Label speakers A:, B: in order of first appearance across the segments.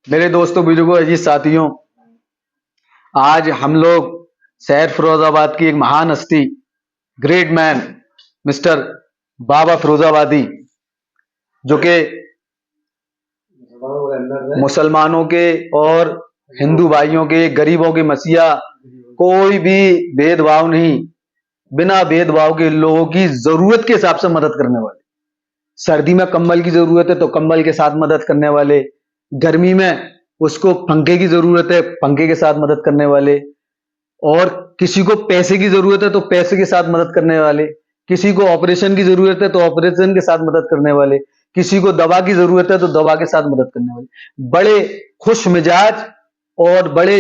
A: میرے دوستوں بزرگوں عزیز ساتھیوں، آج ہم لوگ شہر فیروز آباد کی ایک مہان ہستی گریٹ مین مسٹر بابا فیروز آبادی، جو کہ مسلمانوں کے اور ہندو بھائیوں کے، غریبوں کے مسیحا، کوئی بھی بھید بھاؤ نہیں، بنا بھید بھاؤ کے لوگوں کی ضرورت کے حساب سے مدد کرنے والے۔ سردی میں کمبل کی ضرورت ہے تو کمبل کے ساتھ مدد کرنے والے، گرمی میں اس کو پنکھے کی ضرورت ہے پنکھے کے ساتھ مدد کرنے والے، اور کسی کو پیسے کی ضرورت ہے تو پیسے کے ساتھ مدد کرنے والے، کسی کو آپریشن کی ضرورت ہے تو آپریشن کے ساتھ مدد کرنے والے، کسی کو دوا کی ضرورت ہے تو دوا کے ساتھ مدد کرنے والے۔ بڑے خوش مزاج اور بڑے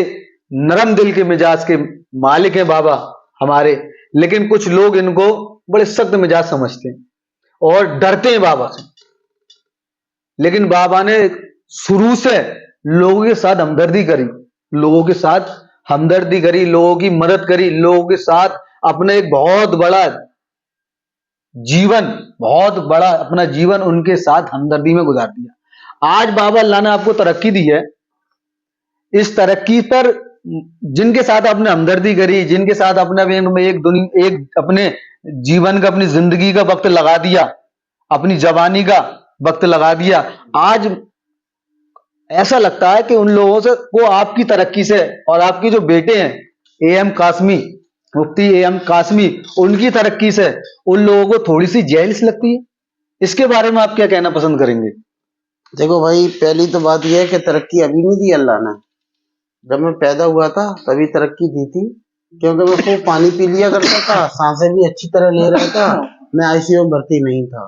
A: نرم دل کے مزاج کے مالک ہیں بابا ہمارے، لیکن کچھ لوگ ان کو بڑے سخت مزاج سمجھتے ہیں اور ڈرتے ہیں بابا سے۔ لیکن بابا نے شروع سے لوگوں کے ساتھ ہمدردی کری، لوگوں کے ساتھ ہمدردی کری، لوگوں کی مدد کری، لوگوں کے ساتھ اپنا ایک بہت بڑا جیون ان کے ساتھ ہمدردی میں گزار دیا۔ آج بابا اللہ نے آپ کو ترقی دی ہے، اس ترقی پر جن کے ساتھ آپ نے ہمدردی کری، جن کے ساتھ اپنے جیون کا، اپنی زندگی کا وقت لگا دیا، اپنی جوانی کا وقت لگا دیا، آج ایسا لگتا ہے کہ ان لوگوں سے کو آپ کی ترقی سے، اور آپ کی جو بیٹے ہیں A M Qasmi, Mufti A M Qasmi, ان کی ترقی سے ان لوگوں کو تھوڑی سی جیلس لگتی ہے۔ اس کے بارے میں آپ کیا کہنا پسند کریں گے؟
B: دیکھو بھائی، پہلی تو بات یہ ہے کہ ترقی ابھی نہیں دی اللہ نے، جب میں پیدا ہوا تھا تبھی ترقی دی تھی، کیونکہ میں خوب پانی پی لیا کرتا تھا، سانسیں بھی اچھی طرح لے رہا تھا، میں آئی سی یو میں بھرتی نہیں تھا،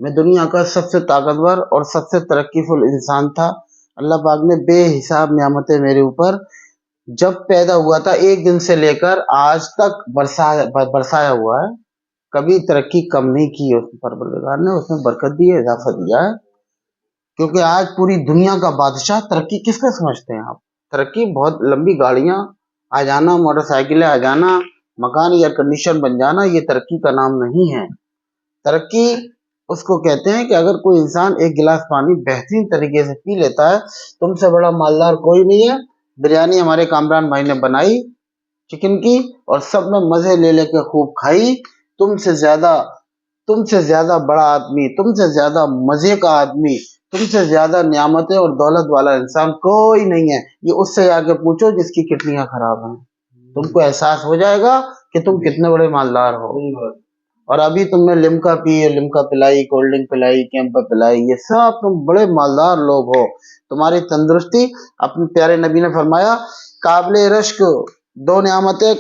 B: میں دنیا کا سب سے طاقتور اور سب سے ترقی فل انسان تھا۔ اللہ پاک نے بے حساب نعمتیں میرے اوپر جب پیدا ہوا تھا ایک دن سے لے کر آج تک برسایا ہوا ہے، کبھی ترقی کم نہیں کی ہے پروردگار نے، اس میں برکت دی ہے، اضافہ دیا ہے، کیونکہ آج پوری دنیا کا بادشاہ ترقی کس کا سمجھتے ہیں آپ؟ ترقی بہت لمبی گاڑیاں آ جانا، موٹر سائیکلیں آ جانا، مکان ایئر کنڈیشن بن جانا، یہ ترقی کا نام نہیں ہے۔ ترقی اس کو کہتے ہیں کہ اگر کوئی انسان ایک گلاس پانی بہترین طریقے سے پی لیتا ہے، تم سے بڑا مالدار کوئی نہیں ہے۔ بریانی ہمارے کامران بھائی نے بنائی چکن کی، اور سب نے مزے لے لے کے خوب کھائی۔ تم سے زیادہ بڑا آدمی، تم سے زیادہ مزے کا آدمی، تم سے زیادہ نعمتیں اور دولت والا انسان کوئی نہیں ہے۔ یہ اس سے جا کے پوچھو جس کی کڈنیاں خراب ہیں، تم کو احساس ہو جائے گا کہ تم کتنے بڑے مالدار ہو۔ اور ابھی تم نے لمکا پی، لمکا پلائی، کولڈ ڈرنک پلائی، کیمپا پلائی، یہ سب تم بڑے مالدار لوگ ہو۔ تمہاری تندرستی، اپنے پیارے نبی نے فرمایا قابل رشک دو نعمتیں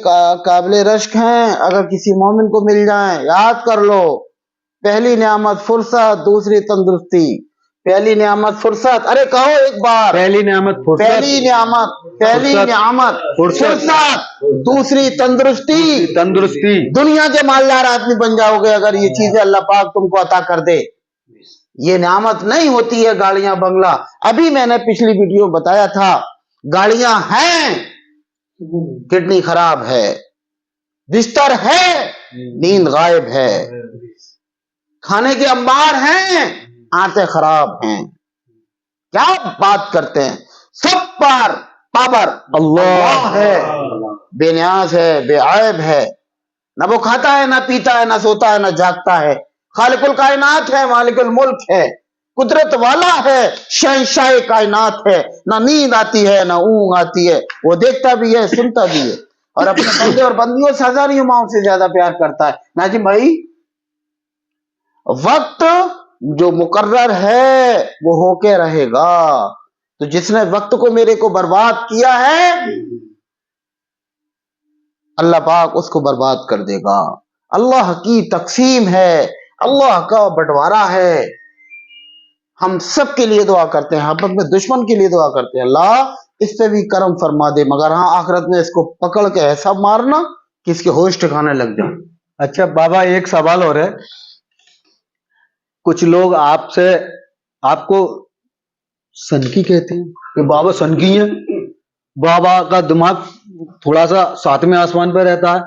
B: قابل رشک ہیں، اگر کسی مومن کو مل جائیں یاد کر لو، پہلی نعمت فرصت، دوسری تندرستی۔ پہلی نعمت فرصت، ارے کہو ایک بار،
A: پہلی نعمت
B: پہلی نعمت فرصت، دوسری تندرستی۔ دنیا کے مالدار آدمی بن جاؤ گے اگر یہ چیزیں اللہ پاک تم کو عطا کر دے۔ یہ نعمت نہیں ہوتی ہے گاڑیاں بنگلہ، ابھی میں نے پچھلی ویڈیو بتایا تھا، گاڑیاں ہیں، کڈنی خراب ہے، بستر ہے، نیند غائب ہے، کھانے کے انبار ہیں، آنتیں خراب ہیں۔ کیا بات کرتے ہیں؟ سب پر پاور اللہ ہے، بے نیاز ہے، بے عیب ہے، نہ وہ کھاتا ہے، نہ پیتا ہے، نہ سوتا ہے، نہ جاگتا ہے، خالق الکائنات ہے، مالک الملک ہے، قدرت والا ہے، شہنشاہ کائنات ہے، نہ نیند آتی ہے نہ اونگ آتی ہے، وہ دیکھتا بھی ہے، سنتا بھی ہے، اور اپنے بندے اور بندیوں سے ہزاریوں ماؤں سے زیادہ پیار کرتا ہے۔ ناظم بھائی، وقت جو مقرر ہے وہ ہو کے رہے گا، تو جس نے وقت کو میرے کو برباد کیا ہے اللہ پاک اس کو برباد کر دے گا۔ اللہ کی تقسیم ہے، اللہ کا بٹوارا ہے۔ ہم سب کے لیے دعا کرتے ہیں، ہم اپنے دشمن کے لیے دعا کرتے ہیں، اللہ اس پہ بھی کرم فرما دے، مگر ہاں آخرت میں اس کو پکڑ کے ایسا مارنا کہ اس کے ہوش ٹھکانے لگ جائیں۔
A: اچھا بابا، ایک سوال اور ہے، کچھ لوگ آپ کو سنکی کہتے ہیں کہ بابا سنکی ہیں، بابا کا دماغ تھوڑا سا ساتویں آسمان پہ رہتا ہے،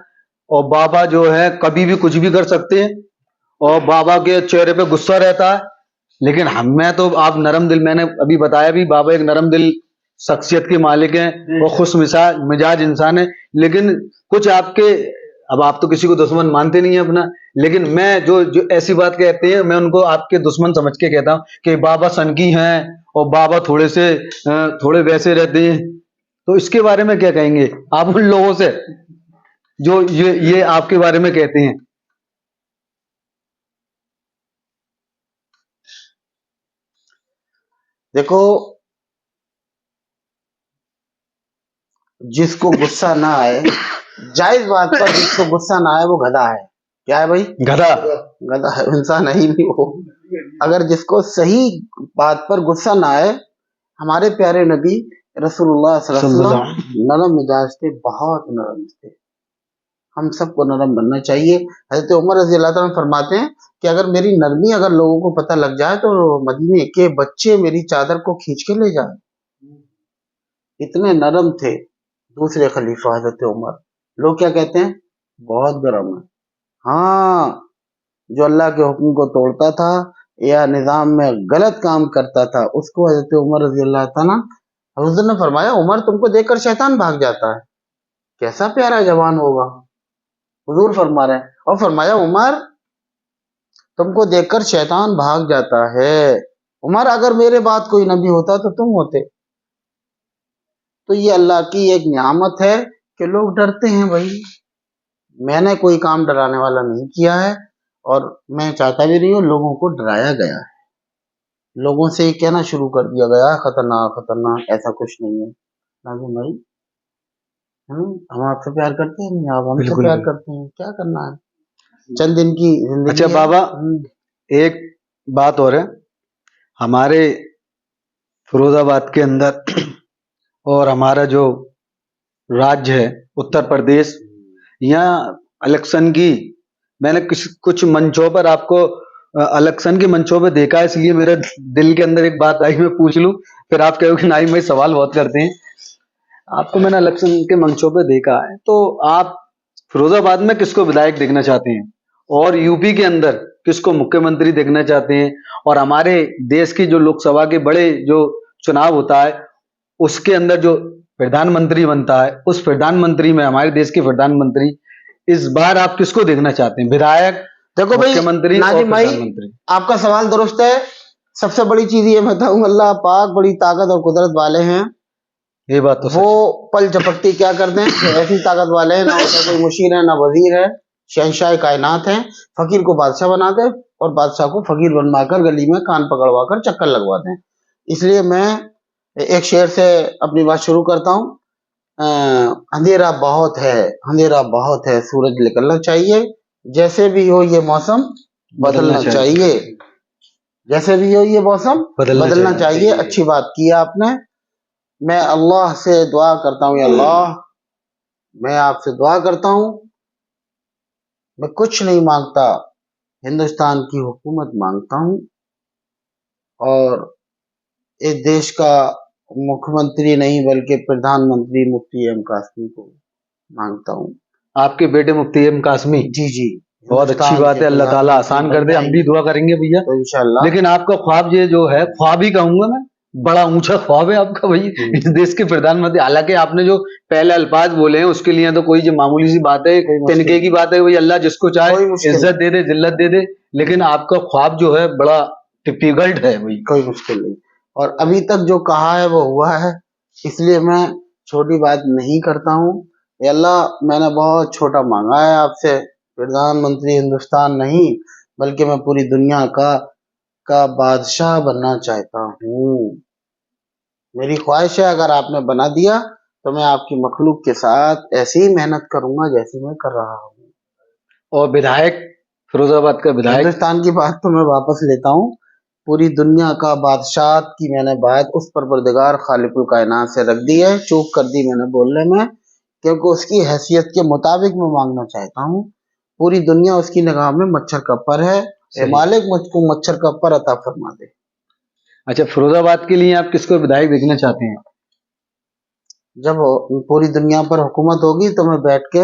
A: اور بابا جو ہے کبھی بھی کچھ بھی کر سکتے ہیں، اور بابا کے چہرے پہ غصہ رہتا ہے، لیکن میں تو آپ نرم دل، میں نے ابھی بتایا بھی بابا ایک نرم دل شخصیت کے مالک ہیں، وہ خوش مزاج انسان ہے، لیکن کچھ آپ کے، اب آپ تو کسی کو دشمن مانتے نہیں ہیں اپنا، لیکن میں جو ایسی بات کہتے ہیں میں ان کو آپ کے دشمن سمجھ کے کہتا ہوں کہ بابا سنکی ہیں اور بابا تھوڑے ویسے رہتے ہیں، تو اس کے بارے میں کیا کہیں گے آپ ان لوگوں سے جو یہ آپ کے بارے میں کہتے ہیں؟
B: دیکھو، جس کو غصہ نہ آئے، جائز بات پر جس کو غصہ نہ آئے وہ گدھا ہے. کیا ہے بھائی؟ گدھا ہے، انسان ہے ہی نہیں وہ. اگر جس کو صحیح بات پر غصہ نہ آئے، ہمارے پیارے نبی رسول اللہ صلی اللہ علیہ وسلم نرم مزاج تھے، بہت نرم تھے. ہم سب کو نرم بننا چاہیے. حضرت عمر رضی اللہ تعالیٰ فرماتے ہیں کہ اگر میری نرمی اگر لوگوں کو پتہ لگ جائے تو مدینے کے بچے میری چادر کو کھینچ کے لے جائیں. اتنے نرم تھے دوسرے خلیفہ حضرت عمر. لوگ کیا کہتے ہیں؟ بہت گرم ہے. ہاں، جو اللہ کے حکم کو توڑتا تھا یا نظام میں غلط کام کرتا تھا اس کو حضرت عمر رضی اللہ تعالیٰ، حضور نے فرمایا عمر تم کو دیکھ کر شیطان بھاگ جاتا ہے. کیسا پیارا جوان ہوگا، حضور فرما رہے ہیں. اور فرمایا عمر تم کو دیکھ کر شیطان بھاگ جاتا ہے. عمر اگر میرے بعد کوئی نبی ہوتا تو تم ہوتے. تو یہ اللہ کی ایک نعمت ہے کہ لوگ ڈرتے ہیں. بھائی میں نے کوئی کام ڈرانے والا نہیں کیا ہے اور میں چاہتا بھی نہیں ہوں. لوگوں کو ڈرایا گیا ہے، لوگوں سے یہ کہنا شروع کر دیا گیا ہے خطرناک خطرناک، ایسا کچھ نہیں ہے. ناظرین بھائی ہم آپ سے پیار کرتے ہیں، نہیں آپ ہم سے پیار کرتے ہیں، کیا کرنا ہے، چند دن کی زندگی.
A: اچھا بابا ایک بات اور ہے، ہمارے فیروز آباد کے اندر اور ہمارا جو راجیہ ہے اتر پردیش، یہاں الیکشن کی میں نے کچھ منچوں پر آپ کو الیکشن کے منچوں پہ دیکھا ہے، اس لیے میرے دل کے اندر ایک بات آئی میں پوچھ لوں، پھر آپ کہو کہ نہیں میں سوال بہت کرتے ہیں. آپ کو میں نے الیکشن کے منچوں پہ دیکھا ہے، تو آپ فیروز آباد میں کس کو ودھائک دیکھنا چاہتے ہیں اور یو پی کے اندر کس کو مکھیہ منتری دیکھنا چاہتے ہیں، اور ہمارے دیش کی جو لوک سبھا کے بڑے جو چناؤ ہوتا ہے اس کے اندر جو پردھان منتری بنتا ہے، اس پردھان منتری میں ہمارے دیش کے پردھان منتری اس بار آپ کس کو دیکھنا چاہتے ہیں، ودھایک،
B: دیکھو بھائی
A: مکھیہ منتری اور
B: ناظم بھائی
A: پردھان منتری؟
B: آپ کا سوال درست ہے. سب سے بڑی چیز یہ بتاؤں، اللہ پاک بڑی طاقت اور قدرت والے ہیں.
A: یہ بات تو
B: وہ
A: سچ.
B: پل جھپکتی کیا کر دیں، ایسی طاقت والے ہیں، نہ ان کا کوئی مشیر ہے نہ وزیر ہے، شہنشاہ کائنات ہیں. فقیر کو بادشاہ بنا دے اور بادشاہ کو فقیر بنوا کر گلی میں کان پکڑوا کر چکر لگوا دیں. اس لیے میں ایک شعر سے اپنی بات شروع کرتا ہوں. اندھیرا بہت ہے، اندھیرا بہت ہے، سورج نکلنا چاہیے. جیسے بھی ہو یہ موسم بدلنا چاہیے، جیسے بھی ہو یہ موسم بدلنا چاہیے. اچھی بات کی آپ نے. میں اللہ سے دعا کرتا ہوں، یا اللہ میں آپ سے دعا کرتا ہوں، میں کچھ نہیں مانگتا، ہندوستان کی حکومت مانگتا ہوں اور اس دیش کا مکھیہ منتری نہیں بلکہ پردھان منتری مفتی ایم قاسمی کو مانگتا ہوں.
A: آپ کے بیٹے مفتی ایم قاسمی؟
B: جی جی
A: بہت اچھی بات ہے، اللہ تعالیٰ آسان کر دے، ہم بھی دعا کریں گے بھیا.
B: تو انشاءاللہ.
A: لیکن آپ کا خواب یہ جو ہے، خواب ہی کہوں گا میں، بڑا اونچا خواب ہے آپ کا بھائی، اس دیش کے پردھان منتری. حالانکہ آپ نے جو پہلے الفاظ بولے ہیں اس کے لیے تو کوئی جو معمولی سی بات ہے، تنکے کی بات ہے، وہی اللہ جس کو چاہے عزت دے دے ذلت دے دے، لیکن آپ کا خواب جو ہے بڑا ڈیفیکلٹ ہے بھائی.
B: کوئی مشکل نہیں، اور ابھی تک جو کہا ہے وہ ہوا ہے، اس لیے میں چھوٹی بات نہیں کرتا ہوں. اے اللہ میں نے بہت چھوٹا مانگا ہے آپ سے، پردھان منتری ہندوستان نہیں بلکہ میں پوری دنیا کا بادشاہ بننا چاہتا ہوں. میری خواہش ہے اگر آپ نے بنا دیا تو میں آپ کی مخلوق کے ساتھ ایسی ہی محنت کروں گا جیسی میں کر رہا ہوں.
A: اور ودھایک، فیروز آباد کا ودھایک،
B: ہندوستان کی بات تو میں واپس لیتا ہوں. پوری دنیا کا بادشاہت کی میں نے بات اس پروردگار خالق الکائنات سے رکھ دی ہے. چوک کر دی میں نے بولنے میں، کیونکہ اس کی حیثیت کے مطابق میں مانگنا چاہتا ہوں. پوری دنیا اس کی نگاہ میں مچھر کا پر ہے. اے مالک مجھ کو مچھر کا پر عطا فرما دے.
A: اچھا فیروز آباد کے لیے آپ کس کو ودھایک دیکھنا چاہتے ہیں؟
B: جب پوری دنیا پر حکومت ہوگی تو میں بیٹھ کے